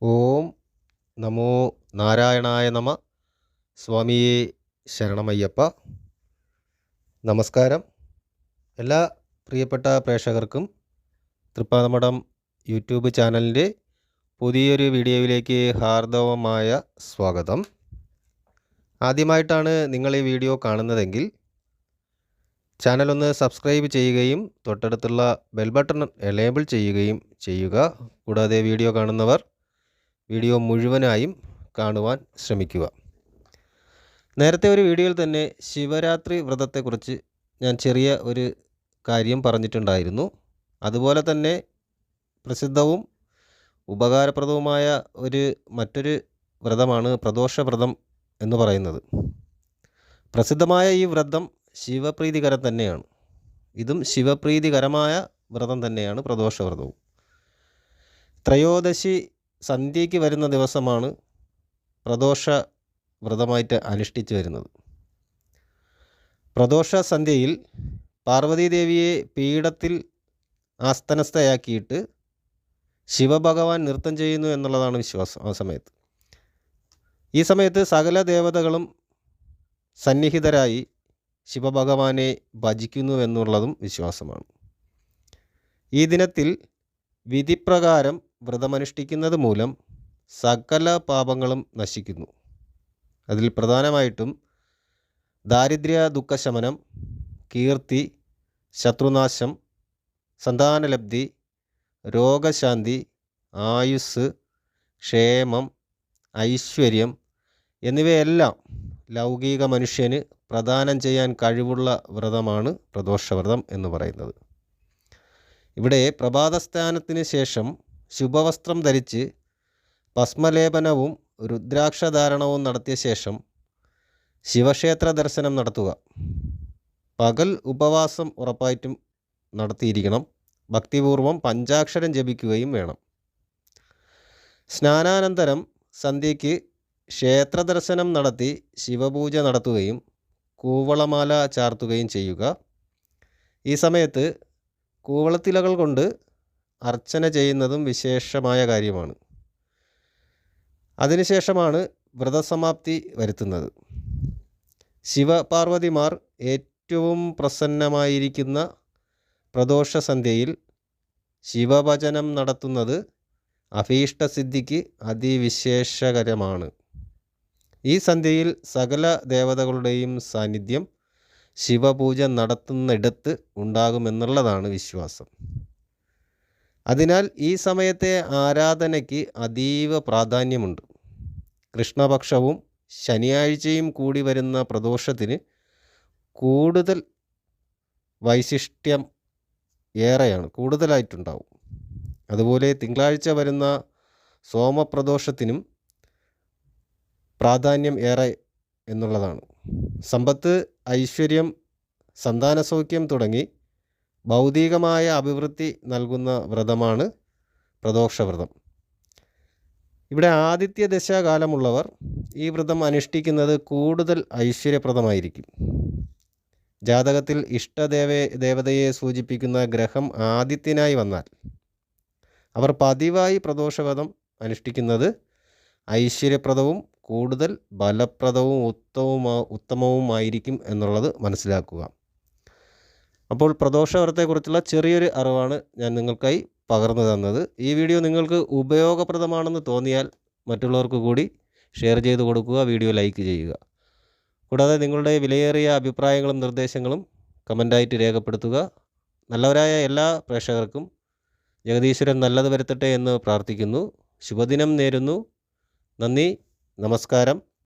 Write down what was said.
ഓം നമോ നാരായണായ നമ. സ്വാമിയേ ശരണമയ്യപ്പ. നമസ്കാരം. എല്ലാ പ്രിയപ്പെട്ട പ്രേക്ഷകർക്കും തൃപ്പാദമഠം യൂട്യൂബ് ചാനലിൻ്റെ പുതിയൊരു വീഡിയോയിലേക്ക് ഹാർദവമായ സ്വാഗതം. ആദ്യമായിട്ടാണ് നിങ്ങൾ ഈ വീഡിയോ കാണുന്നതെങ്കിൽ ചാനലൊന്ന് സബ്സ്ക്രൈബ് ചെയ്യുകയും തൊട്ടടുത്തുള്ള ബെൽ ബട്ടൺ എനേബിൾ ചെയ്യുകയും ചെയ്യുക. കൂടാതെ വീഡിയോ കാണുന്നവർ വീഡിയോ മുഴുവനായും കാണുവാൻ ശ്രമിക്കുക. നേരത്തെ ഒരു വീഡിയോയിൽ തന്നെ ശിവരാത്രി വ്രതത്തെക്കുറിച്ച് ഞാൻ ചെറിയ ഒരു കാര്യം പറഞ്ഞിട്ടുണ്ടായിരുന്നു. അതുപോലെ തന്നെ പ്രസിദ്ധവും ഉപകാരപ്രദവുമായ മറ്റൊരു വ്രതമാണ് പ്രദോഷ വ്രതം എന്ന് പറയുന്നത്. പ്രസിദ്ധമായ ഈ വ്രതം ശിവപ്രീതികരം തന്നെയാണ്. ഇതും ശിവപ്രീതികരമായ വ്രതം തന്നെയാണ് പ്രദോഷ വ്രതവും. ത്രയോദശി സന്ധ്യയ്ക്ക് വരുന്ന ദിവസമാണ് പ്രദോഷ വ്രതമായിട്ട് അനുഷ്ഠിച്ചു വരുന്നത്. പ്രദോഷ സന്ധ്യയിൽ പാർവതീദേവിയെ പീഠത്തിൽ ആസ്തനസ്ഥയാക്കിയിട്ട് ശിവഭഗവാൻ നൃത്തം ചെയ്യുന്നു എന്നുള്ളതാണ് വിശ്വാസം. ഈ സമയത്ത് സകല ദേവതകളും സന്നിഹിതരായി ശിവഭഗവാനെ ഭജിക്കുന്നു എന്നുള്ളതും വിശ്വാസമാണ്. ഈ ദിനത്തിൽ വിധിപ്രകാരം വ്രതമനുഷ്ഠിക്കുന്നത് മൂലം സകല പാപങ്ങളും നശിക്കുന്നു. അതിൽ പ്രധാനമായിട്ടും ദാരിദ്ര്യ ദുഃഖശമനം, കീർത്തി, ശത്രുനാശം, സന്താനലബ്ധി, രോഗശാന്തി, ആയുസ്, ക്ഷേമം, ഐശ്വര്യം എന്നിവയെല്ലാം ലൗകിക മനുഷ്യന് പ്രദാനം ചെയ്യാൻ കഴിവുള്ള വ്രതമാണ് പ്രദോഷവ്രതം എന്ന് പറയുന്നത്. ഇവിടെ പ്രഭാതസ്ഥാനത്തിന് ശേഷം ശുഭവസ്ത്രം ധരിച്ച് ഭസ്മലേപനവും രുദ്രാക്ഷധാരണവും നടത്തിയ ശേഷം ശിവക്ഷേത്ര ദർശനം നടത്തുക. പകൽ ഉപവാസം ഉറപ്പായിട്ടും നടത്തിയിരിക്കണം. ഭക്തിപൂർവം പഞ്ചാക്ഷരം ജപിക്കുകയും വേണം. സ്നാനാനന്തരം സന്ധ്യയ്ക്ക് ക്ഷേത്ര ദർശനം നടത്തി ശിവപൂജ നടത്തുകയും കൂവളമാല ചാർത്തുകയും ചെയ്യുക. ഈ സമയത്ത് കൂവളത്തിലകൾ കൊണ്ട് അർച്ചന ചെയ്യുന്നതും വിശേഷമായ കാര്യമാണ്. അതിനുശേഷമാണ് വ്രതസമാപ്തി വരുത്തുന്നത്. ശിവപാർവതിമാർ ഏറ്റവും പ്രസന്നമായിരിക്കുന്ന പ്രദോഷ സന്ധ്യയിൽ ശിവഭജനം നടത്തുന്നത് അഭീഷ്ടസിദ്ധിക്ക് അതിവിശേഷകരമാണ്. ഈ സന്ധ്യയിൽ സകല ദേവതകളുടെയും സാന്നിധ്യം ശിവപൂജ നടത്തുന്നിടത്ത് ഉണ്ടാകുമെന്നുള്ളതാണ് വിശ്വാസം. അതിനാൽ ഈ സമയത്തെ ആരാധനയ്ക്ക് അതീവ പ്രാധാന്യമുണ്ട്. കൃഷ്ണപക്ഷവും ശനിയാഴ്ചയും കൂടി വരുന്ന പ്രദോഷത്തിന് കൂടുതൽ വൈശിഷ്ട്യം കൂടുതലായിട്ടുണ്ടാവും. അതുപോലെ തിങ്കളാഴ്ച വരുന്ന സോമപ്രദോഷത്തിനും പ്രാധാന്യം ഏറെ എന്നുള്ളതാണ്. സമ്പത്ത്, ഐശ്വര്യം, സന്താനസൗഖ്യം തുടങ്ങി ഭൗതികമായ അഭിവൃദ്ധി നൽകുന്ന വ്രതമാണ് പ്രദോഷവ്രതം. ഇവിടെ ആദിത്യ ദശാകാലമുള്ളവർ ഈ വ്രതം അനുഷ്ഠിക്കുന്നത് കൂടുതൽ ഐശ്വര്യപ്രദമായിരിക്കും. ജാതകത്തിൽ ദേവതയെ സൂചിപ്പിക്കുന്ന ഗ്രഹം ആദിത്യനായി വന്നാൽ അവർ പതിവായി പ്രദോഷവ്രതം അനുഷ്ഠിക്കുന്നത് ഐശ്വര്യപ്രദവും കൂടുതൽ ഫലപ്രദവും ഉത്തമവുമായിരിക്കും എന്നുള്ളത് മനസ്സിലാക്കുക. അപ്പോൾ പ്രദോഷവ്രതത്തെക്കുറിച്ചുള്ള ചെറിയൊരു അറിവാണ് ഞാൻ നിങ്ങൾക്കായി പകർന്നു തന്നത്. ഈ വീഡിയോ നിങ്ങൾക്ക് ഉപയോഗപ്രദമാണെന്ന് തോന്നിയാൽ മറ്റുള്ളവർക്ക് കൂടി ഷെയർ ചെയ്ത് കൊടുക്കുക, വീഡിയോ ലൈക്ക് ചെയ്യുക. കൂടാതെ നിങ്ങളുടെ വിലയേറിയ അഭിപ്രായങ്ങളും നിർദ്ദേശങ്ങളും കമൻ്റായിട്ട് രേഖപ്പെടുത്തുക. നല്ലവരായ എല്ലാ പ്രേക്ഷകർക്കും ജഗദീശ്വരൻ നല്ലത് വരുത്തട്ടെ എന്ന് പ്രാർത്ഥിക്കുന്നു. ശുഭദിനം നേരുന്നു. നന്ദി, നമസ്കാരം.